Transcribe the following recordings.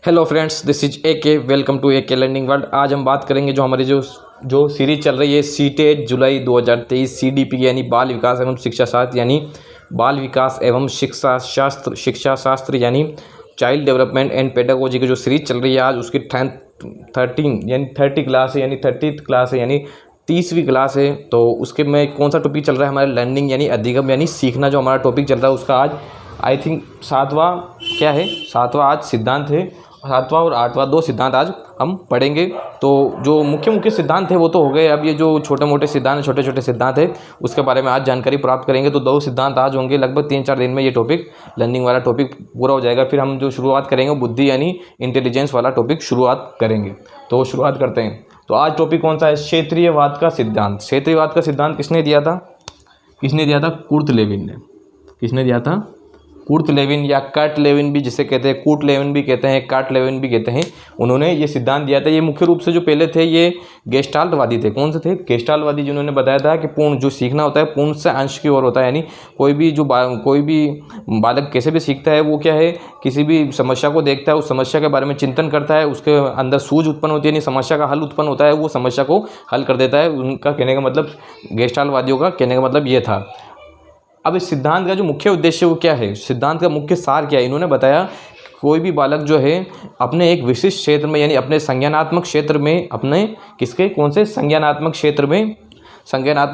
Hello friends, this is A K. Welcome to ए के learning world. आज हम बात करेंगे जो हमारी जो सीरीज चल रही है सीटेट जुलाई 2023 CDP यानी बाल विकास एवं शिक्षा शास्त्र यानी बाल विकास एवं शिक्षा शास्त्र यानी चाइल्ड डेवलपमेंट एंड पेडागोजी की जो सीरीज चल रही है आज उसकी 30 क्लास है यानी 30th क्लास है यानी 30वीं क्लास है। तो उसके में कौन सा टॉपिक चल रहा है हमारा लर्निंग यानी अधिगम यानी सीखना जो हमारा टॉपिक चल रहा है उसका आज आई थिंक सातवां आज सिद्धांत है। 7वां और 8वां 2 सिद्धांत आज हम पढ़ेंगे। तो जो मुख्य सिद्धांत है वो तो हो गए। अब ये जो छोटे छोटे सिद्धांत है उसके बारे में आज जानकारी प्राप्त करेंगे। तो 2 सिद्धांत आज होंगे। लगभग 3-4 दिन में ये टॉपिक लर्निंग वाला टॉपिक पूरा हो जाएगा। फिर हम जो शुरुआत करेंगे बुद्धि यानी इंटेलिजेंस वाला टॉपिक शुरुआत करेंगे। तो शुरुआत करते हैं। तो आज टॉपिक कौन सा है? क्षेत्रीयवाद का सिद्धांत। क्षेत्रीयवाद का सिद्धांत किसने दिया था? कुर्ट लेविन ने। किसने दिया था? कुर्ट लेविन या कर्ट लेविन भी जिसे कहते हैं, कुर्ट लेविन भी कहते हैं, कर्ट लेविन भी कहते हैं। उन्होंने ये सिद्धांत दिया था। ये मुख्य रूप से जो पहले थे ये गेस्टाल्टवादी थे। कौन से थे? गेस्टाल्टवादी, जिन्होंने बताया था कि पूर्ण जो सीखना होता है पूर्ण से अंश की ओर होता है। यानी कोई भी बालक कैसे भी सीखता है वो क्या है, किसी भी समस्या को देखता है, उस समस्या के बारे में चिंतन करता है, उसके अंदर सूझ उत्पन्न होती है, यानी समस्या का हल उत्पन्न होता है, वो समस्या को हल कर देता है। उनका कहने का मतलब, गेस्टाल्टवादियों का कहने का मतलब ये था। अब इस सिद्धांत का जो मुख्य उद्देश्य वो क्या है, सिद्धांत का मुख्य सार क्या है? इन्होंने बताया कोई भी बालक जो है अपने एक विशिष्ट क्षेत्र में यानी अपने संज्ञानात्मक क्षेत्र में, अपने कौन से संज्ञानात्मक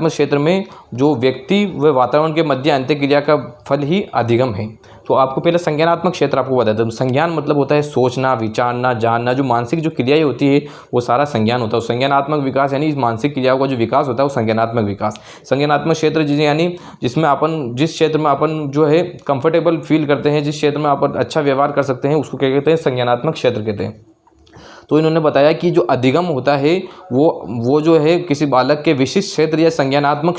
क्षेत्र में जो व्यक्ति व वातावरण के मध्य अंतःक्रिया का फल ही अधिगम है। तो आपको पहले संज्ञानात्मक क्षेत्र आपको बताया था। संज्ञान मतलब होता है सोचना, विचारना, जानना, जो मानसिक जो क्रियाएं होती है वो सारा संज्ञान होता है। संज्ञानात्मक विकास यानी इस मानसिक क्रियाओं का जो विकास होता है वो संज्ञानात्मक विकास। संज्ञानात्मक क्षेत्र यानी जिस क्षेत्र में अपन जो है कंफर्टेबल फील करते हैं, जिस क्षेत्र में अपन अच्छा व्यवहार कर सकते हैं उसको क्या कहते हैं? संज्ञानात्मक क्षेत्र कहते हैं। तो इन्होंने बताया कि जो अधिगम होता है वो जो है किसी बालक के विशिष्ट क्षेत्र या संज्ञानात्मक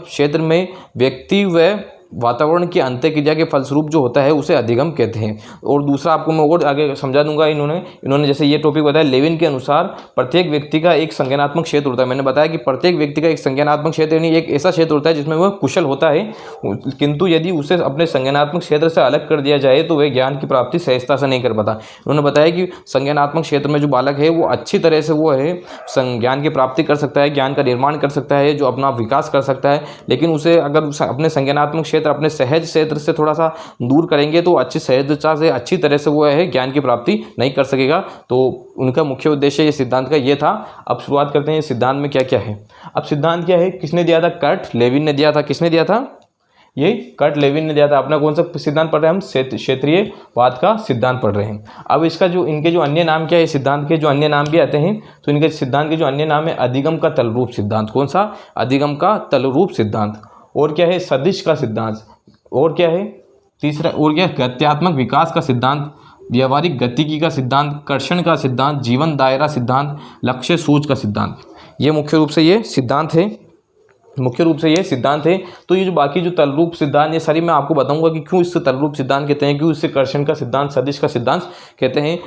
क्षेत्र में व्यक्ति व वातावरण की अंतःक्रिया के फलस्वरूप जो होता है उसे अधिगम कहते हैं। और दूसरा आपको मैं और आगे समझा दूंगा। इन्होंने जैसे ये टॉपिक बताया, लेविन के अनुसार प्रत्येक व्यक्ति का एक संज्ञानात्मक क्षेत्र होता है। मैंने बताया कि प्रत्येक व्यक्ति का एक संज्ञानात्मक क्षेत्र यानी एक ऐसा क्षेत्र होता है जिसमें वह कुशल होता है, किंतु यदि उसे अपने संज्ञानात्मक क्षेत्र से अलग कर दिया जाए तो वह ज्ञान की प्राप्ति सहजता से नहीं कर पाता। उन्होंने बताया कि संज्ञानात्मक क्षेत्र में जो बालक है वो अच्छी तरह से वो है ज्ञान की प्राप्ति कर सकता है, ज्ञान का निर्माण कर सकता है, जो अपना विकास कर सकता है। लेकिन उसे अगर अपने संज्ञानात्मक क्षेत्र अपने सहज क्षेत्र से थोड़ा सा दूर करेंगे तो अच्छी सहजता से अच्छी तरह से वो है ज्ञान की प्राप्ति नहीं कर सकेगा। तो उनका मुख्य उद्देश्य ये सिद्धांत का ये था। अब शुरुआत करते हैं सिद्धांत में क्या क्या है। अब सिद्धांत क्या है, किसने दिया था? कर्ट लेविन ने दिया था। किसने दिया था? ये कर्ट लेविन ने दिया था। अपना कौन सा सिद्धांत पढ़ रहे हैं हम? क्षेत्रीयवाद का सिद्धांत पढ़ रहे हैं। अब इसका जो इनके जो अन्य नाम क्या है, सिद्धांत के जो अन्य नाम भी आते हैं। तो इनके सिद्धांत के जो अन्य नाम है, अधिगम का तलरूप सिद्धांत। कौन सा? अधिगम का तलरूप सिद्धांत। और क्या है? सदिश का सिद्धांत। और क्या है? तीसरा और क्या? गत्यात्मक विकास का सिद्धांत, व्यवहारिक गतिकी का सिद्धांत, कर्षण का सिद्धांत, जीवन दायरा सिद्धांत, लक्ष्य सूच का सिद्धांत। ये मुख्य रूप से ये सिद्धांत है। तो ये जो बाकी जो तलरूप सिद्धांत ये सारी मैं आपको बताऊंगा कि क्यों इससे तलरूप सिद्धांत कहते हैं, क्यों इससे कर्षण का सिद्धांत, सदिश का सिद्धांत कहते हैं,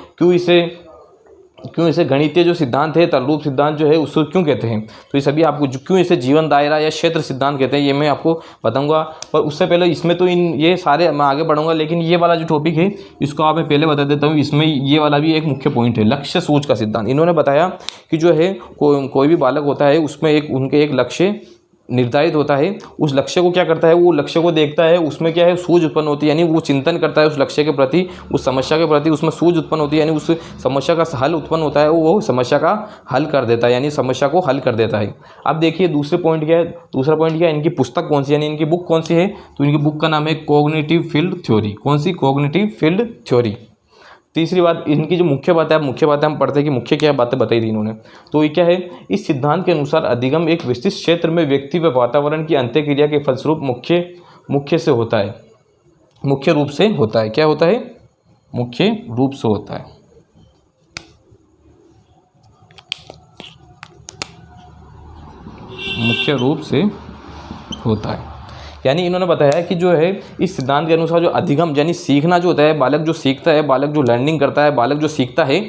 क्यों इसे गणितीय जो सिद्धांत है तलरूप सिद्धांत जो है उसको क्यों कहते हैं। तो ये सभी आपको क्यों इसे जीवन दायरा या क्षेत्र सिद्धांत कहते हैं ये मैं आपको बताऊंगा। पर उससे पहले इसमें तो ये सारे मैं आगे बढ़ूंगा, लेकिन ये वाला जो टॉपिक है इसको आप मैं पहले बता देता हूँ। इसमें ये वाला भी एक मुख्य पॉइंट है, लक्ष्य सूच का सिद्धांत। इन्होंने बताया कि जो है कोई भी बालक होता है उसमें उनके एक लक्ष्य निर्धारित होता है। उस लक्ष्य को क्या करता है, वो लक्ष्य को देखता है, उसमें क्या है सूझ उत्पन्न होती है, यानी वो चिंतन करता है उस लक्ष्य के प्रति, उस समस्या के प्रति, उसमें सूझ उत्पन्न होती है, यानी उस समस्या का हल उत्पन्न होता है, वो समस्या का हल कर देता है, यानी समस्या को हल कर देता है। अब देखिए दूसरा पॉइंट क्या है, इनकी पुस्तक कौन सी, यानी इनकी बुक कौन सी है। तो इनकी बुक का नाम है कॉग्निटिव फील्ड थ्योरी। कौन सी? Cognitive field theory. तीसरी बात, इनकी जो मुख्य बात है हम पढ़ते हैं कि मुख्य क्या बातें बताई थी इन्होंने। तो ये क्या है, इस सिद्धांत के अनुसार अधिगम एक विशिष्ट क्षेत्र में व्यक्ति व वातावरण की अंतःक्रिया के फलस्वरूप मुख्य से होता है, मुख्य रूप से होता है। क्या होता है? मुख्य रूप से होता है। मुख्य रूप से होता है। यानी इन्होंने बताया कि जो है इस सिद्धांत के अनुसार जो अधिगम यानी सीखना जो होता है, बालक जो सीखता है, बालक जो लर्निंग करता है, बालक जो सीखता है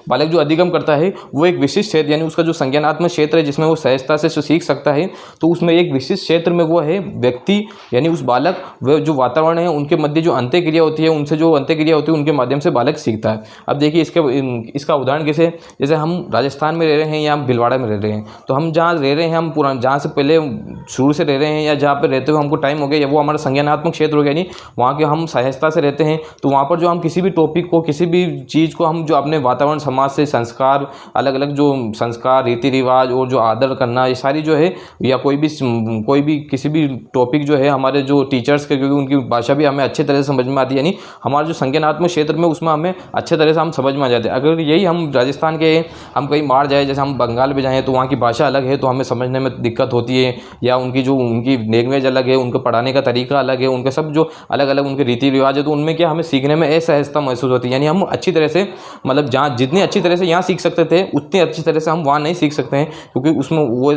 बालक जो अधिगम करता है वो एक विशिष्ट क्षेत्र यानी उसका जो संज्ञानात्मक क्षेत्र है जिसमें वो सहजता से सीख सकता है, तो उसमें एक विशिष्ट क्षेत्र में वो है व्यक्ति यानी उस बालक व जो वातावरण है उनके मध्य जो अंत्यक्रिया होती है, उनसे जो अंत्यक्रिया होती है उनके माध्यम से बालक सीखता है। अब देखिए इसका उदाहरण कैसे, जैसे हम राजस्थान में रह रहे हैं या हम भीलवाड़ा में रह रहे हैं, तो हम जहाँ रह रहे हैं, हम पुराना जहाँ से पहले शुरू से रह रहे हैं या जहाँ पर रहते हुए हमको टाइम हो गया, या वो हमारा संज्ञानात्मक क्षेत्र हो गया, यानी वहाँ के हम सहजता से रहते हैं, तो वहाँ पर जो हम किसी भी टॉपिक को, किसी भी चीज़ को हम जो अपने वातावरण समाज से संस्कार, अलग अलग जो संस्कार, रीति रिवाज और जो आदर करना, ये सारी जो है, या कोई भी किसी भी टॉपिक जो है हमारे जो टीचर्स के, क्योंकि उनकी भाषा भी हमें अच्छे तरह से समझ में आती है, यानी हमारा जो संज्ञानात्मक क्षेत्र में उसमें हमें अच्छे तरह से हम समझ में आ जाते हैं। अगर यही हम राजस्थान के हम कहीं बाहर जाए, जैसे हम बंगाल में जाएँ तो वहाँ की भाषा अलग है, तो हमें समझने में दिक्कत होती है, या उनकी लैंग्वेज अलग है, उनका पढ़ाने का तरीका अलग है, उनके सब जो अलग अलग उनके रीति रिवाज है, तो उनमें क्या हमें सीखने में असहजता महसूस होती है। यानी हम अच्छी तरह से, मतलब जहाँ जितनी अच्छी तरह से यहाँ सीख सकते थे उतनी अच्छी तरह से हम वहाँ नहीं सीख सकते हैं, क्योंकि उसमें वो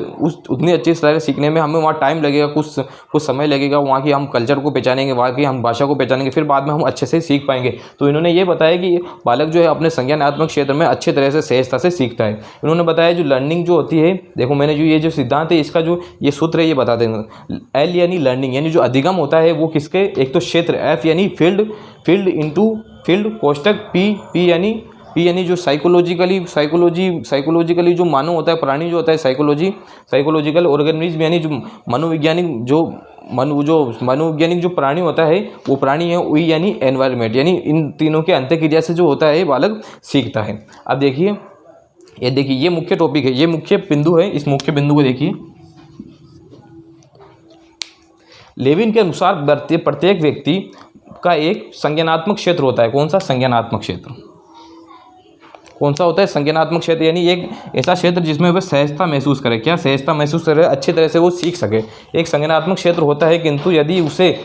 उतनी अच्छी तरह सीखने में हमें वहाँ टाइम लगेगा, कुछ समय लगेगा, वहाँ की हम कल्चर को पहचानेंगे, वहाँ की हम भाषा को पहचानेंगे, फिर बाद में हम अच्छे से सीख पाएंगे। तो इन्होंने ये बताया कि बालक जो है अपने संज्ञानात्मक क्षेत्र में अच्छे तरह से सहजता से सीखता है। इन्होंने बताया जो लर्निंग जो होती है, देखो मैंने जो ये जो सिद्धांत है इसका जो ये सूत्र है ये बता देंगे। एल यानी लर्निंग, यानी जो अधिगम होता है वो किसके, एक तो क्षेत्र, एफ यानी फील्ड इनटू फील्ड, कोष्टक पी यानी जो साइकोलॉजिकली जो मानव होता है, प्राणी जो होता है, साइकोलॉजिकल ऑर्गेनिज्म, यानी जो मनोवैज्ञानिक जो प्राणी होता है वो प्राणी है, वही यानी एनवायरनमेंट, यानी इन तीनों के अंतःक्रिया से जो होता है बालक सीखता है। अब देखिए ये मुख्य टॉपिक है, ये मुख्य बिंदु है, इस मुख्य बिंदु को देखिए। लेविन के अनुसार प्रत्येक व्यक्ति का एक संज्ञानात्मक क्षेत्र होता है। कौन सा संज्ञानात्मक क्षेत्र, कौन सा होता है संज्ञानात्मक क्षेत्र, यानी एक ऐसा क्षेत्र जिसमें वह सहजता महसूस करे, क्या सहजता महसूस करे, अच्छी तरह से वो सीख सके, एक संज्ञानात्मक क्षेत्र होता है। किंतु यदि उसे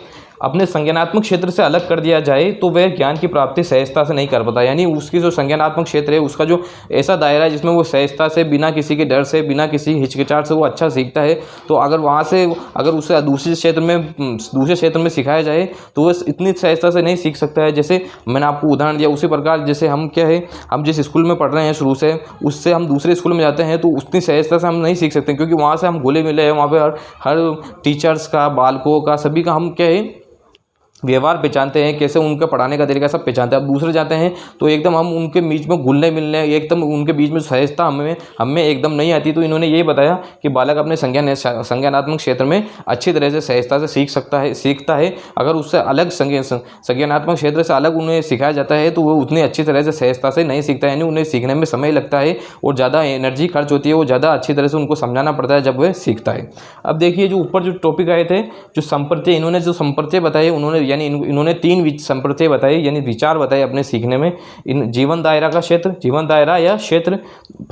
अपने संज्ञानात्मक क्षेत्र से अलग कर दिया जाए तो वह ज्ञान की प्राप्ति सहजता से नहीं कर पाता। यानी उसकी जो संज्ञानात्मक क्षेत्र है उसका जो ऐसा दायरा है जिसमें वो सहजता से, बिना किसी के डर से, बिना किसी हिचकिचाहट से वो अच्छा सीखता है, तो अगर उसे दूसरे क्षेत्र में सिखाया जाए तो वह इतनी सहजता से नहीं सीख सकता है। जैसे मैंने आपको उदाहरण दिया, उसी प्रकार जैसे हम जिस स्कूल में पढ़ रहे हैं शुरू से, उससे हम दूसरे स्कूल में जाते हैं तो उतनी सहजता से हम नहीं सीख सकते, क्योंकि वहाँ से हम घुले मिले हैं, वहाँ पर हर टीचर्स का, बालकों का, सभी का हम व्यवहार पहचानते हैं, कैसे उनका पढ़ाने का तरीका सब पहचानते हैं। अब दूसरे जाते हैं तो एकदम हम उनके बीच में घुलने मिलने, एकदम उनके बीच में सहजता हमें एकदम नहीं आती। तो इन्होंने ये बताया कि बालक अपने संज्ञानात्मक क्षेत्र में अच्छी तरह से सहजता से सीखता है। अगर उससे अलग संज्ञानात्मक क्षेत्र से अलग उन्हें सिखाया जाता है तो वो उतनी अच्छी तरह से सहजता से नहीं सीखता है, यानी उन्हें सीखने में समय लगता है और ज़्यादा एनर्जी खर्च होती है, वो ज़्यादा अच्छी तरह से उनको समझाना पड़ता है जब वह सीखता है। अब देखिए जो ऊपर जो टॉपिक आए थे, जो संप्रत्यय, इन्होंने जो संप्रत्यय बताए, इन्होंने 3 संप्रत्यय बताए, यानी विचार बताए अपने सीखने में। इन जीवन दायरा का क्षेत्र, जीवन दायरा या क्षेत्र,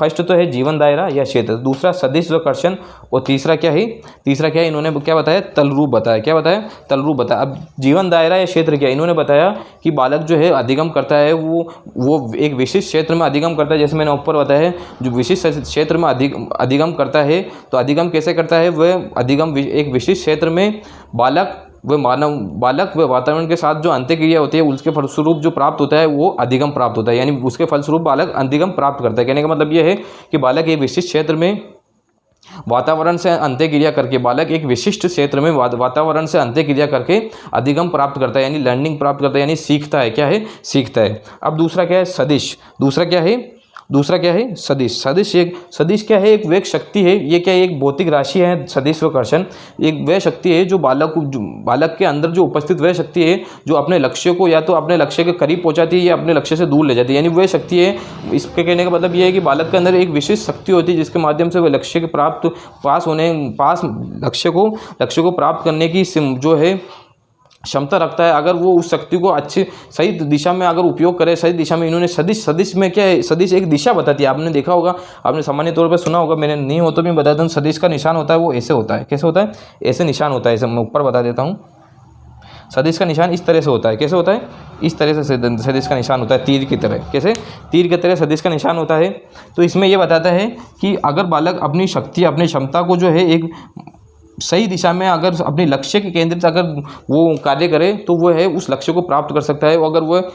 फर्स्ट तो है जीवन दायरा या क्षेत्र, दूसरा सदिश व कर्षण, और तीसरा क्या है इन्होंने क्या बताया, तलरूप बताया। क्या बताया, तलरूप बताया। अब जीवन दायरा या क्षेत्र क्या, इन्होंने बताया कि बालक जो है अधिगम करता है वो एक विशिष्ट क्षेत्र में अधिगम करता है। जैसे मैंने ऊपर बताया, जो विशिष्ट क्षेत्र में अधिगम करता है, तो अधिगम कैसे करता है, वह अधिगम एक विशिष्ट क्षेत्र में बालक व वातावरण के साथ जो अंत्यक्रिया होती है उसके फलस्वरूप जो प्राप्त होता है वो अधिगम प्राप्त होता है, यानी उसके फलस्वरूप बालक अधिगम प्राप्त करता है। कहने का मतलब ये है कि बालक एक विशिष्ट क्षेत्र में वातावरण से अंत्यक्रिया करके, बालक एक विशिष्ट क्षेत्र में वातावरण से अंत्यक्रिया करके अधिगम प्राप्त करता है, यानी लर्निंग प्राप्त करता है, यानी सीखता है। क्या है, सीखता है। अब दूसरा क्या है, सदिश। दूसरा क्या है, सदिश। सदिश क्या है, एक वेग शक्ति है। ये क्या है, एक भौतिक राशि है। सदिश व कर्षण एक वह शक्ति है जो बालक के अंदर जो उपस्थित वह शक्ति है जो अपने लक्ष्य को या तो अपने लक्ष्य के करीब पहुंचाती है या अपने लक्ष्य से दूर ले जाती है, यानी वह शक्ति है। इसके कहने का मतलब ये है कि बालक के अंदर एक विशेष शक्ति होती है जिसके माध्यम से वह लक्ष्य के लक्ष्य को प्राप्त करने की जो है क्षमता रखता है। अगर वो उस शक्ति को सही दिशा में अगर उपयोग करे, सही दिशा में, इन्होंने सदिश में क्या है, सदिश एक दिशा बताती है। आपने देखा होगा, आपने सामान्य तौर पर सुना होगा, मैंने नहीं हो तो मैं बता दूँ, सदिश का निशान होता है वो ऐसे होता है। कैसे होता है, ऐसे निशान होता है। ऐसे मैं ऊपर बता देता हूँ, सदिश का निशान इस तरह से होता है। कैसे होता है, इस तरह से सदिश का निशान होता है, तीर की तरह। कैसे, तीर की तरह सदिश का निशान होता है। तो इसमें यह बताता है कि अगर बालक अपनी शक्ति, अपनी क्षमता को जो है एक सही दिशा में, अगर अपने लक्ष्य के केंद्रित अगर वो कार्य करे तो वो है उस लक्ष्य को प्राप्त कर सकता है। अगर वह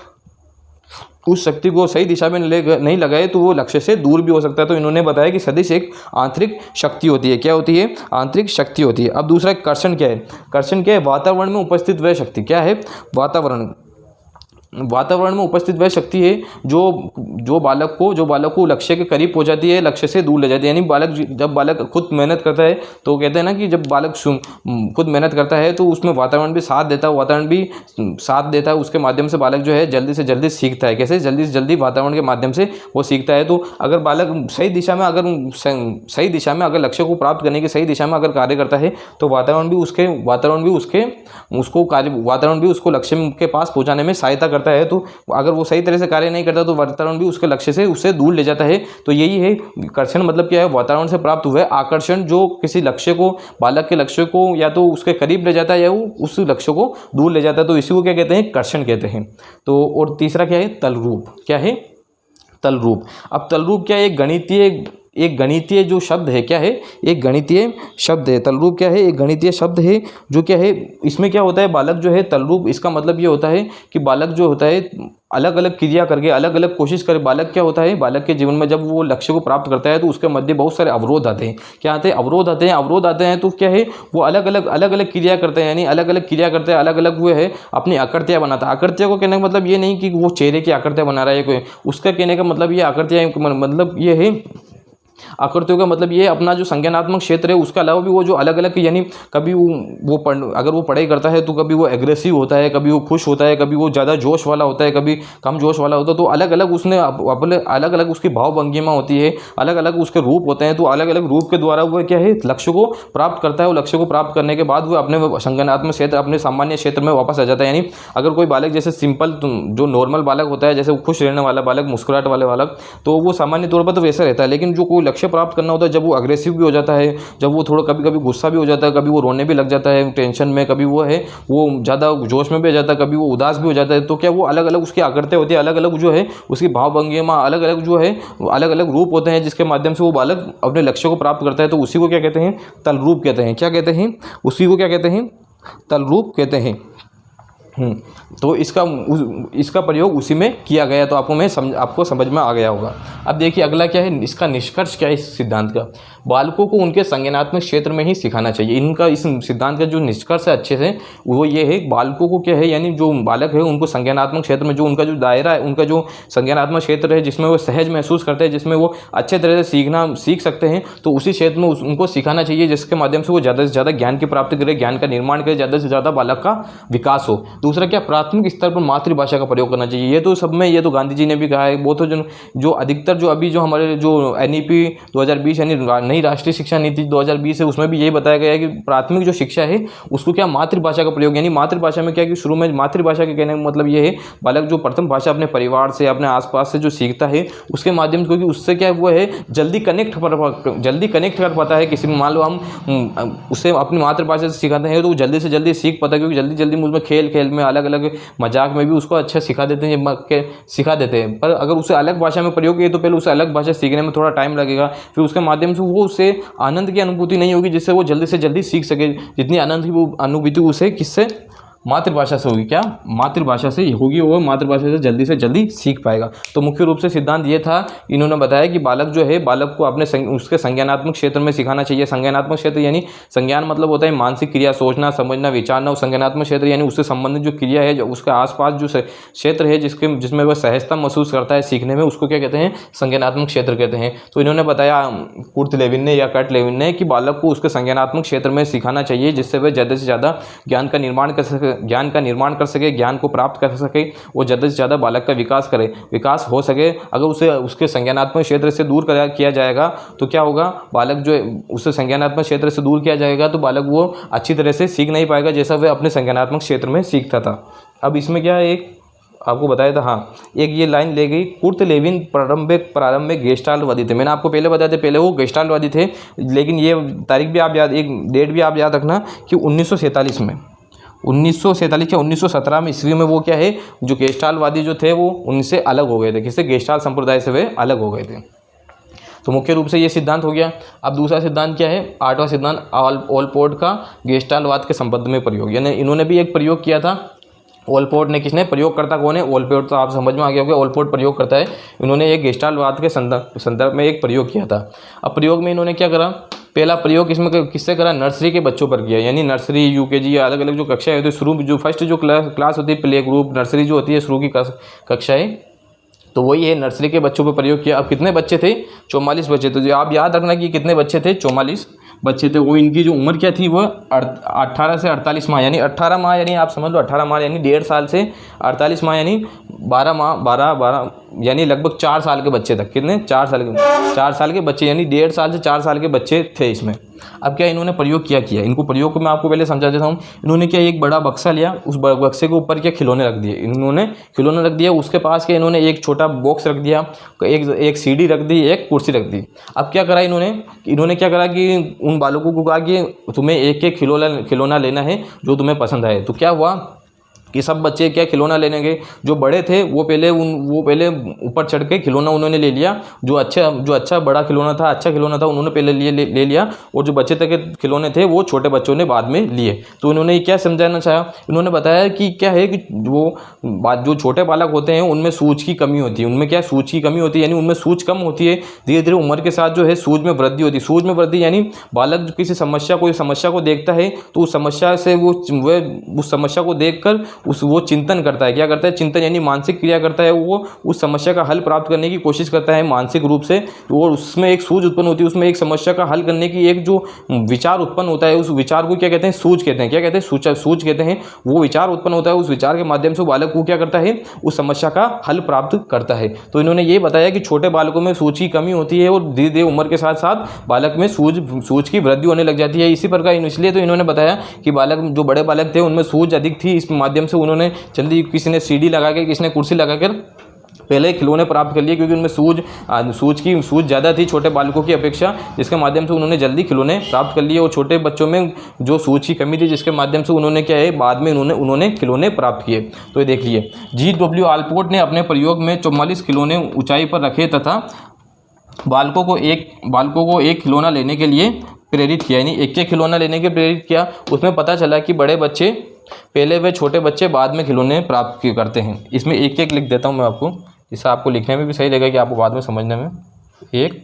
उस शक्ति को सही दिशा में नहीं लगाए तो वो लक्ष्य से दूर भी हो सकता है। तो इन्होंने बताया कि सदिश एक आंतरिक शक्ति होती है। क्या होती है? आंतरिक शक्ति होती है। अब दूसरा कर्षण क्या है? कर्षण क्या है? वातावरण में उपस्थित वह शक्ति। क्या है? वातावरण में उपस्थित वह शक्ति है जो बालक को लक्ष्य के करीब पहुंचाती है, लक्ष्य से दूर ले जाती है। यानी जब बालक खुद मेहनत करता है तो कहते हैं ना कि जब बालक खुद मेहनत करता है तो उसमें वातावरण भी साथ देता है, उसके माध्यम से बालक जो है जल्दी से जल्दी सीखता है। कैसे? जल्दी से जल्दी वातावरण के माध्यम से वो सीखता है। तो अगर बालक सही दिशा में अगर लक्ष्य को प्राप्त करने की सही दिशा में अगर कार्य करता है तो वातावरण भी उसको लक्ष्य के पास पहुंचाने में सहायता करता है। तो अगर वो सही तरह से कार्य नहीं करता तो वातावरण भी उसके लक्ष्य से उससे दूर ले जाता है। तो यही है कर्षण। मतलब क्या है? वातावरण से प्राप्त हुआ आकर्षण जो किसी लक्ष्य को, बालक के लक्ष्य को या तो उसके करीब ले जाता है या वो उस लक्ष्य को दूर ले जाता है। तो इसी को क्या कहते हैं? कर्षण कहते हैं। तो और तीसरा क्या है? तल रूप। क्या है? तल रूप। अब तल रूप क्या है? एक गणितीय जो शब्द है। क्या है? एक गणितीय शब्द है। तल रूप क्या है? एक गणितीय शब्द है जो क्या है, इसमें क्या होता है? बालक जो है तल रूप, इसका मतलब ये होता है कि बालक जो होता है अलग अलग क्रिया करके, अलग अलग कोशिश करे। बालक क्या होता है? बालक के जीवन में जब वो लक्ष्य को प्राप्त करता है तो उसके मध्य बहुत सारे अवरोध आते हैं। क्या आते हैं? अवरोध आते हैं। तो क्या है? वो अलग अलग क्रिया करते हैं, यानी अलग अलग क्रिया करते हैं, अलग अलग वो है अपनी आकृतियाँ बनाता है। आकृतियों को कहने का मतलब ये नहीं कि वो चेहरे की आकृतियाँ बना रहा है कोई, उसका कहने का मतलब ये आकृतियाँ मतलब ये है, आकृतियों का मतलब ये अपना जो संज्ञानात्मक क्षेत्र है उसके अलावा भी वो जो अलग अलग, यानी कभी अगर वो पढ़ाई करता है तो कभी वो एग्रेसिव होता है, कभी वो खुश होता है, कभी वो ज़्यादा जोश वाला होता है, कभी कम जोश वाला होता है। तो अलग अलग उसने अपने अलग अलग उसकी भाव भंगिमा होती है, अलग अलग उसके रूप होते हैं। तो अलग अलग रूप के द्वारा वो क्या है? लक्ष्य को प्राप्त करता है। और लक्ष्य को प्राप्त करने के बाद वो अपने संज्ञानात्मक क्षेत्र, अपने सामान्य क्षेत्र में वापस आ जाता है। यानी अगर कोई बालक जैसे सिंपल जो नॉर्मल बालक होता है, जैसे वो खुश रहने वाला बालक, मुस्कुराहट वाले बालक, तो वो सामान्य तौर पर तो वैसा रहता है। लेकिन जो कोई लक्ष्य प्राप्त करना होता है, जब वो अग्रेसिव भी हो जाता है, जब वो थोड़ा कभी कभी गुस्सा भी हो जाता है, कभी वो रोने भी लग जाता है टेंशन में, कभी वो ज़्यादा जोश में भी आ जाता है, कभी वो उदास भी हो जाता है। तो क्या वो अलग अलग उसकी आकृतियाँ होती है, अलग अलग जो है उसकी भाव भंगिमा, अलग अलग जो है अलग अलग रूप होते हैं जिसके माध्यम से वो बालक अपने लक्ष्य को प्राप्त करता है। तो उसी को क्या कहते हैं? तल रूप कहते हैं। क्या कहते हैं? उसी को क्या कहते हैं? तल रूप कहते हैं। तो इसका प्रयोग उसी में किया गया। तो आपको समझ में आ गया होगा। अब देखिए अगला क्या है? इसका निष्कर्ष क्या है इस सिद्धांत का? बालकों को उनके संज्ञानात्मक क्षेत्र में ही सिखाना चाहिए। इस सिद्धांत का जो निष्कर्ष है अच्छे से वो ये है, बालकों को क्या है, यानी जो बालक है उनको संज्ञानात्मक क्षेत्र में, जो उनका जो दायरा है, उनका जो संज्ञानात्मक क्षेत्र है जिसमें वो सहज महसूस करते हैं, जिसमें वो अच्छे तरह से सीख सकते हैं, तो उसी क्षेत्र में उनको सिखाना चाहिए जिसके माध्यम से वो ज़्यादा से ज़्यादा ज्ञान की प्राप्ति करे, ज्ञान का निर्माण करे, ज़्यादा से ज़्यादा बालक का विकास हो। दूसरा क्या? प्राथमिक स्तर पर मातृभाषा का प्रयोग करना चाहिए। ये तो सब में, ये तो गांधी जी ने भी कहा है। वो तो जो अधिकतर जो अभी जो हमारे जो NEP 2020 यानी नई राष्ट्रीय शिक्षा नीति 2020 है, उसमें भी यही बताया गया है कि प्राथमिक जो शिक्षा है उसको क्या? मातृभाषा का प्रयोग। यानी मातृभाषा में क्या कि शुरू में मातृभाषा के कहने का मतलब ये है, बालक जो प्रथम भाषा अपने परिवार से, अपने आसपास से जो सीखता है उसके माध्यम से, क्योंकि उससे क्या वो है जल्दी कनेक्ट कर पाता है। किसी मान लो हम उसे अपनी मातृभाषा से सिखाते हैं तो वो जल्दी से जल्दी सीख पाता है, क्योंकि जल्दी जल्दी उसमें खेल में अलग अलग मजाक में भी उसको अच्छा सिखा देते हैं। पर अगर उसे अलग भाषा में प्रयोग किए तो पहले उसे अलग भाषा सीखने में थोड़ा टाइम लगेगा, फिर उसके माध्यम से वो उसे आनंद की अनुभूति नहीं होगी जिससे वो जल्दी से जल्दी सीख सके। जितनी आनंद की वो अनुभूति उसे किससे? मातृभाषा से होगी। क्या? मातृभाषा से होगी, वो मातृभाषा से जल्दी सीख पाएगा। तो मुख्य रूप से सिद्धांत ये था, इन्होंने बताया कि बालक जो है, बालक को अपने उसके संज्ञानात्मक क्षेत्र में सिखाना चाहिए। संज्ञानात्मक क्षेत्र यानी संज्ञान मतलब होता है मानसिक क्रिया, सोचना, समझना, विचारना। और संज्ञानात्मक क्षेत्र यानी उससे संबंधित जो क्रिया है, जो उसके आसपास जो क्षेत्र है जिसमें वह सहजता महसूस करता है सीखने में, उसको क्या कहते हैं? संज्ञानात्मक क्षेत्र कहते हैं। तो इन्होंने बताया कुर्ट लेविन ने या कर्ट लेविन ने कि बालक को उसके संज्ञानात्मक क्षेत्र में सिखाना चाहिए जिससे वह ज़्यादा से ज़्यादा ज्ञान का निर्माण कर सके, ज्ञान को प्राप्त कर सके, वो ज़्यादा से ज़्यादा बालक का विकास हो सके। अगर उसे उसके संज्ञानात्मक क्षेत्र से दूर किया जाएगा तो क्या होगा? बालक जो उससे संज्ञानात्मक क्षेत्र से दूर किया जाएगा तो बालक वो अच्छी तरह से सीख नहीं पाएगा जैसा वह अपने संज्ञानात्मक क्षेत्र में सीखता था। अब इसमें क्या है, एक आपको बताया था, हाँ, एक ये लाइन ले गई, कुर्ट लेविन प्रारंभिक गेस्टाल्टवादी थे। मैंने आपको पहले बताया था, पहले वो गेस्टाल्टवादी थे, लेकिन ये तारीख भी आप याद, एक डेट भी आप याद रखना कि 1947 में, 1947 या 1917 में ईस्वी में वो क्या है, जो गेस्टाल्टवादी जो थे वो उनसे अलग हो गए थे। किससे? गेस्टाल्ट संप्रदाय से वे अलग हो गए थे। तो मुख्य रूप से ये सिद्धांत हो गया। अब दूसरा सिद्धांत क्या है? आठवां सिद्धांत ऑलपोर्ट का गेस्टाल्टवाद के संबंध में प्रयोग। यानी इन्होंने भी एक प्रयोग किया था ओलपोर्ट ने किसने, प्रयोगकर्ता कौन है, ओलपोर्ट, तो आप समझ में आ गया होगा ओलपोर्ट प्रयोग करता है। इन्होंने एक गेस्टाल्टवाद के संदर्भ में एक प्रयोग किया था। अब प्रयोग में इन्होंने क्या करा, पहला प्रयोग इसमें किससे करा, नर्सरी के बच्चों पर किया, यानी नर्सरी, यूकेजी, अलग अलग जो कक्षाएं होती है, शुरू जो फर्स्ट जो क्लास होती है, प्ले ग्रुप, नर्सरी जो होती है शुरू की कक्षाएं, तो वही है, नर्सरी के बच्चों पर प्रयोग किया। अब कितने बच्चे थे, 44 बच्चे। तो आप याद रखना कि कितने बच्चे थे, 44 बच्चे थे। वो इनकी जो उम्र क्या थी, वो 18 से 48 माह, यानी 18 माह, यानी आप समझ लो 18 माह यानी 1.5 साल से 48 माह यानी 12 माह, 12 यानी लगभग 4 साल के बच्चे तक। कितने, 4 साल के बच्चे, यानी 1.5 साल से 4 साल के बच्चे थे इसमें। अब क्या इन्होंने प्रयोग किया, इनको प्रयोग को मैं आपको पहले समझा देता हूँ। इन्होंने क्या, एक बड़ा बक्सा लिया, उस बक्से के ऊपर क्या खिलौने रख दिए, इन्होंने खिलौने रख दिया। उसके पास क्या, इन्होंने एक छोटा बॉक्स रख दिया, एक सीढ़ी रख दी, एक कुर्सी रख दी। अब क्या करा इन्होंने क्या करा कि उन बालकों को कहा कि तुम्हें एक एक खिलौना लेना है जो तुम्हें पसंद आए। तो क्या हुआ कि सब बच्चे क्या खिलौना लेने गए। जो बड़े थे वो पहले ऊपर चढ़ के खिलौना उन्होंने ले लिया, जो अच्छा बड़ा खिलौना था, अच्छा खिलौना था, उन्होंने पहले ले लिया, और जो बच्चे तक के खिलौने थे वो छोटे बच्चों ने बाद में लिए। तो इन्होंने क्या समझाना चाहा, इन्होंने बताया कि क्या है कि जो छोटे बालक होते हैं उनमें सूझ की कमी होती है, उनमें क्या सूझ की कमी होती है, यानी उनमें सूझ कम होती है। धीरे धीरे उम्र के साथ जो है सूझ में वृद्धि होती है। सूझ में वृद्धि यानी बालक किसी कोई समस्या को देखता है तो उस समस्या से उस समस्या को देखकर वो चिंतन करता है। क्या करता है, चिंतन यानी मानसिक क्रिया करता है। वो उस समस्या का हल प्राप्त करने की कोशिश करता है मानसिक रूप से, और उसमें एक सूझ उत्पन्न होती है, उसमें एक समस्या का हल करने की एक जो विचार उत्पन्न होता है, उस विचार को क्या कहते हैं, सूझ कहते हैं। क्या कहते हैं, सूझ कहते हैं। वो विचार उत्पन्न होता है, उस विचार के माध्यम से बालक को क्या करता है, उस समस्या का हल प्राप्त करता है। तो इन्होंने ये बताया कि छोटे बालकों में सूझ की कमी होती है, और धीरे धीरे उम्र के साथ साथ बालक में सूझ की वृद्धि होने लग जाती है। इसी प्रकार इसलिए तो इन्होंने बताया कि जो बड़े बालक थे उनमें सूझ अधिक थी, इस माध्यम से उन्होंने जल्दी, किसी ने सीढ़ी लगा के, किसी ने कुर्सी लगाकर पहले खिलौने प्राप्त कर लिए, क्योंकि उनमें सूझ ज़्यादा थी छोटे बालकों की अपेक्षा, जिसके माध्यम से उन्होंने जल्दी खिलौने प्राप्त कर लिए। और छोटे बच्चों में जो सूझ की कमी थी, जिसके माध्यम से उन्होंने क्या है, बाद में उन्होंने खिलौने प्राप्त किए। तो ये देखिए, G.W. ऑलपोर्ट ने अपने प्रयोग में 44 खिलौने ऊंचाई पर रखे तथा बालकों को एक खिलौना लेने के लिए प्रेरित किया, यानी एक खिलौना लेने के प्रेरित किया। उसमें पता चला कि बड़े बच्चे पहले, वे छोटे बच्चे बाद में खिलौने प्राप्त करते हैं। इसमें एक एक लिख देता हूँ मैं आपको, जिससे आपको लिखने में भी सही लगेगा कि आपको बाद में समझने में। एक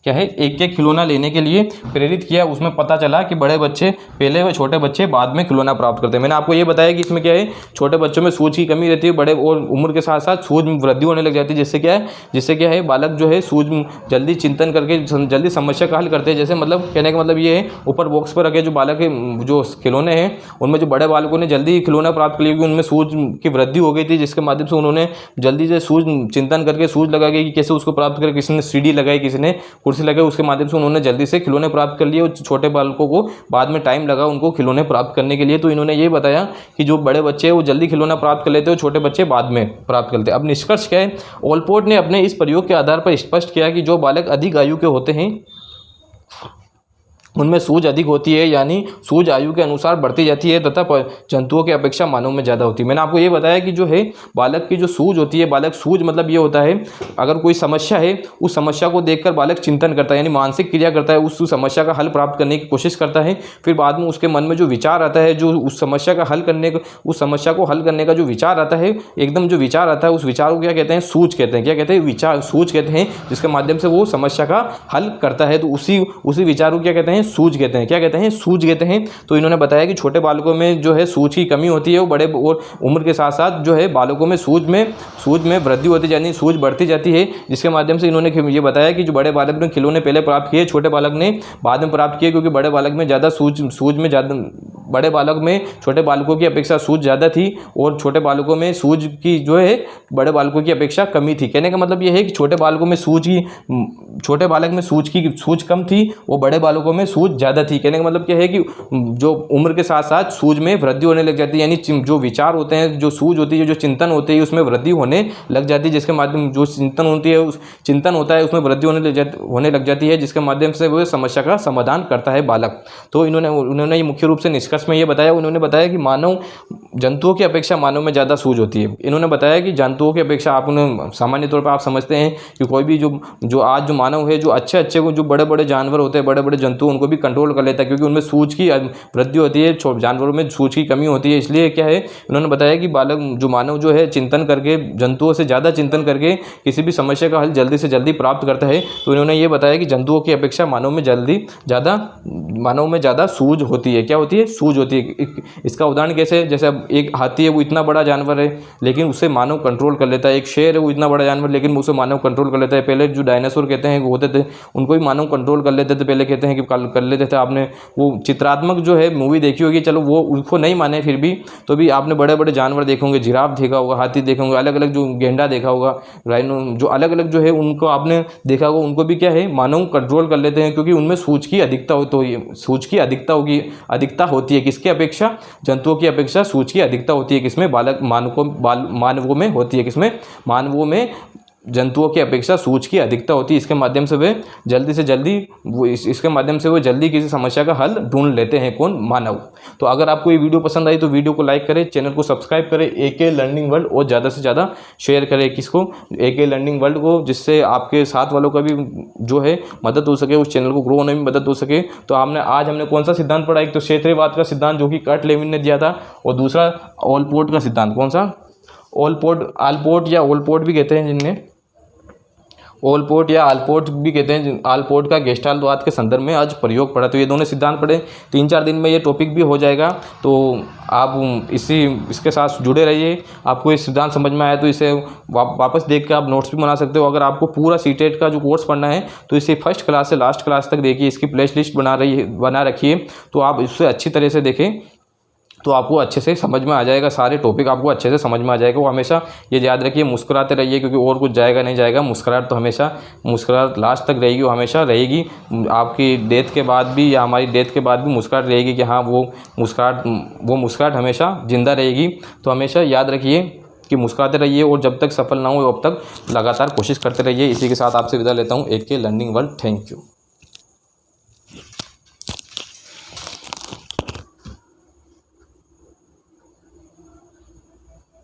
क्या है, एक एक खिलौना लेने के लिए प्रेरित किया। उसमें पता चला कि बड़े बच्चे पहले, व छोटे बच्चे बाद में खिलौना प्राप्त करते हैं। मैंने आपको ये बताया कि इसमें क्या है, छोटे बच्चों में सूझ की कमी रहती है, बड़े और उम्र के साथ साथ सूझ में वृद्धि होने लग जाती है। जिससे क्या है बालक जो है सूझ जल्दी चिंतन करके जल्दी समस्या का हल करते हैं। जैसे मतलब कहने का मतलब ये है, ऊपर बॉक्स पर रखे जो बालक जो खिलौने हैं, उनमें जो बड़े बालकों ने जल्दी खिलौना प्राप्त कर लिया, क्योंकि उनमें सूझ की वृद्धि हो गई थी, जिसके माध्यम से उन्होंने जल्दी से चिंतन करके सूझ लगा कि कैसे उसको प्राप्त करें। किसी ने सीढ़ी लगाई, किसी ने कुर्सी लगाई, उसके माध्यम से उन्होंने जल्दी से खिलौने प्राप्त कर लिए। और छोटे बालकों को बाद में टाइम लगा उनको खिलौने प्राप्त करने के लिए। तो इन्होंने ये बताया कि जो बड़े बच्चे हैं वो जल्दी खिलौना प्राप्त कर लेते हैं, छोटे बच्चे बाद में प्राप्त करते हैं। अब निष्कर्ष क्या है, ओलपोर्ट ने अपने इस प्रयोग के आधार पर स्पष्ट किया कि जो बालक अधिक आयु के होते हैं उनमें सूझ अधिक होती है, यानी सूझ आयु के अनुसार बढ़ती जाती है तथा जंतुओं की अपेक्षा मानव में ज़्यादा होती है। मैंने आपको ये बताया कि जो है बालक की जो सूझ होती है, बालक सूझ मतलब ये होता है, अगर कोई समस्या है, उस समस्या को देखकर बालक चिंतन करता है, यानी मानसिक क्रिया करता है, उस समस्या का हल प्राप्त करने की कोशिश करता है। फिर बाद में उसके मन में जो विचार आता है, जो उस समस्या को हल करने का जो विचार आता है, एकदम जो विचार आता है, उस विचार को क्या कहते हैं, सूझ कहते हैं। क्या कहते हैं, विचार, सूझ कहते हैं, जिसके माध्यम से वो समस्या का हल करता है। तो उसी विचार को क्या कहते हैं, सूझ कहते हैं। क्या कहते हैं, सूझ कहते हैं। तो इन्होंने बताया कि छोटे बालकों में जो है सूझ की कमी होती है, वो बड़े और उम्र के साथ साथ जो है बालकों में सूझ में वृद्धि होती जाती है, सूझ बढ़ती जाती है। जिसके माध्यम से इन्होंने ये बताया कि जो बड़े बालक ने खिलौने पहले प्राप्त किए, छोटे बालक ने बाद में प्राप्त किए, क्योंकि बड़े बालक में ज़्यादा बड़े बालक में छोटे बालकों की अपेक्षा सूझ ज़्यादा थी, और छोटे बालकों में सूझ की जो है बड़े बालकों की अपेक्षा कमी थी। कहने का मतलब ये है कि छोटे बालक में सूझ कम थी, वो बड़े बालकों में सूझ ज़्यादा थी। कहने का मतलब क्या है कि जो उम्र के साथ साथ सूझ में वृद्धि होने लग जाती है, यानी जो विचार होते हैं, जो सूझ होती है, जो चिंतन होते हैं, उसमें वृद्धि होने लग जाती है। जिसके माध्यम जो चिंतन होता है उसमें वृद्धि होने लग जाती है, जिसके माध्यम से वो समस्या का समाधान करता है बालक। तो उन्होंने ये मुख्य रूप से निष्कर्ष रिसर्च में ये बताया, उन्होंने बताया कि मानव जंतुओं की अपेक्षा मानव में ज़्यादा सूझ होती है। इन्होंने बताया कि जंतुओं की अपेक्षा आप उन्हें सामान्य तौर पर आप समझते हैं कि कोई भी जो आज जो मानव है, जो अच्छे जो बड़े बड़े जानवर होते हैं, बड़े बड़े जंतु, उनको भी कंट्रोल कर लेता है, क्योंकि उनमें सूझ की वृद्धि होती है, जानवरों में सूझ की कमी होती है। इसलिए क्या है, उन्होंने बताया कि जो मानव जो है चिंतन करके, जंतुओं से ज़्यादा चिंतन करके किसी भी समस्या का हल जल्दी से जल्दी प्राप्त करता है। तो इन्होंने ये बताया कि जंतुओं की अपेक्षा मानव में ज़्यादा सूझ होती है। क्या होती है? सूझ होती है। इसका उदाहरण कैसे? जैसे अब एक हाथी है, वो इतना बड़ा जानवर है लेकिन उसे मानव कंट्रोल कर लेता है। एक शेर है, वो इतना बड़ा जानवर लेकिन उसे मानव कंट्रोल कर लेता है। पहले जो डायनासोर कहते हैं वो होते थे, उनको भी मानव कंट्रोल कर लेते थे, पहले कहते हैं कि कर लेते थे। आपने वो चित्रात्मक जो है मूवी देखी होगी, चलो वो उनको नहीं माने, फिर भी तो भी आपने बड़े बड़े जानवर देखे होंगे, जिराफ देखा होगा, हाथी देखा होगा, अलग अलग जो गेंडा देखा होगा, राइनो, जो अलग अलग जो है उनको आपने देखा होगा, उनको भी क्या है, मानव कंट्रोल कर लेते हैं, क्योंकि उनमें सूझ की अधिकता होती है। किसकी अपेक्षा? जंतुओं की अपेक्षा सूझ की अधिकता होती है। किसमें? मानवों में होती है। किसमें? मानवों में जंतुओं की अपेक्षा सूझ की अधिकता होती है। इसके माध्यम से वे जल्दी किसी समस्या का हल ढूंढ लेते हैं। कौन? मानव। तो अगर आपको ये वीडियो पसंद आई तो वीडियो को लाइक करें, चैनल को सब्सक्राइब करें, एके लर्निंग वर्ल्ड, और ज़्यादा से ज़्यादा शेयर करें। किसको? एके लर्निंग वर्ल्ड को, जिससे आपके साथ वालों का भी जो है मदद हो सके, उस चैनल को ग्रो होने में मदद हो सके। तो आज हमने कौन सा सिद्धांत पढ़ा? एक तो क्षेत्रीयवाद का सिद्धांत जो कि कर्ट लेविन ने दिया था, और दूसरा ऑलपोर्ट का सिद्धांत। कौन सा? आलपोर्ट या ओलपोर्ट भी कहते हैं, जिनने ओलपोर्ट या आलपोर्ट भी कहते हैं, आलपोर्ट का गेस्टाल्टवाद के संदर्भ में आज प्रयोग पड़ा। तो ये दोनों सिद्धांत पढ़े, 3-4 दिन में ये टॉपिक भी हो जाएगा। तो आप इसके साथ जुड़े रहिए। आपको ये सिद्धांत समझ में आया तो इसे वापस देख के आप नोट्स भी बना सकते हो। अगर आपको पूरा सीटेट का जो कोर्स पढ़ना है तो इसे फर्स्ट क्लास से लास्ट क्लास तक देखिए, इसकी प्ले लिस्ट बना रखिए, तो आप इससे अच्छी तरह से देखें, तो आपको अच्छे से समझ में आ जाएगा। सारे टॉपिक आपको अच्छे से समझ में आ जाएगा। वो हमेशा ये याद रखिए, मुस्कुराते रहिए, क्योंकि और कुछ जाएगा नहीं जाएगा। मुस्कुराहट लास्ट तक रहेगी, वो हमेशा रहेगी। आपकी डेथ के बाद भी, या हमारी डेथ के बाद भी मुस्कुराहट रहेगी, कि हाँ वो मुस्कुराहट हमेशा ज़िंदा रहेगी। तो हमेशा याद रखिए कि मुस्कुराते रहिए, और जब तक सफल ना हो तब तक लगातार कोशिश करते रहिए। इसी के साथ आपसे विदा लेता हूँ। एके लर्निंग वर्ल्ड। Thank you.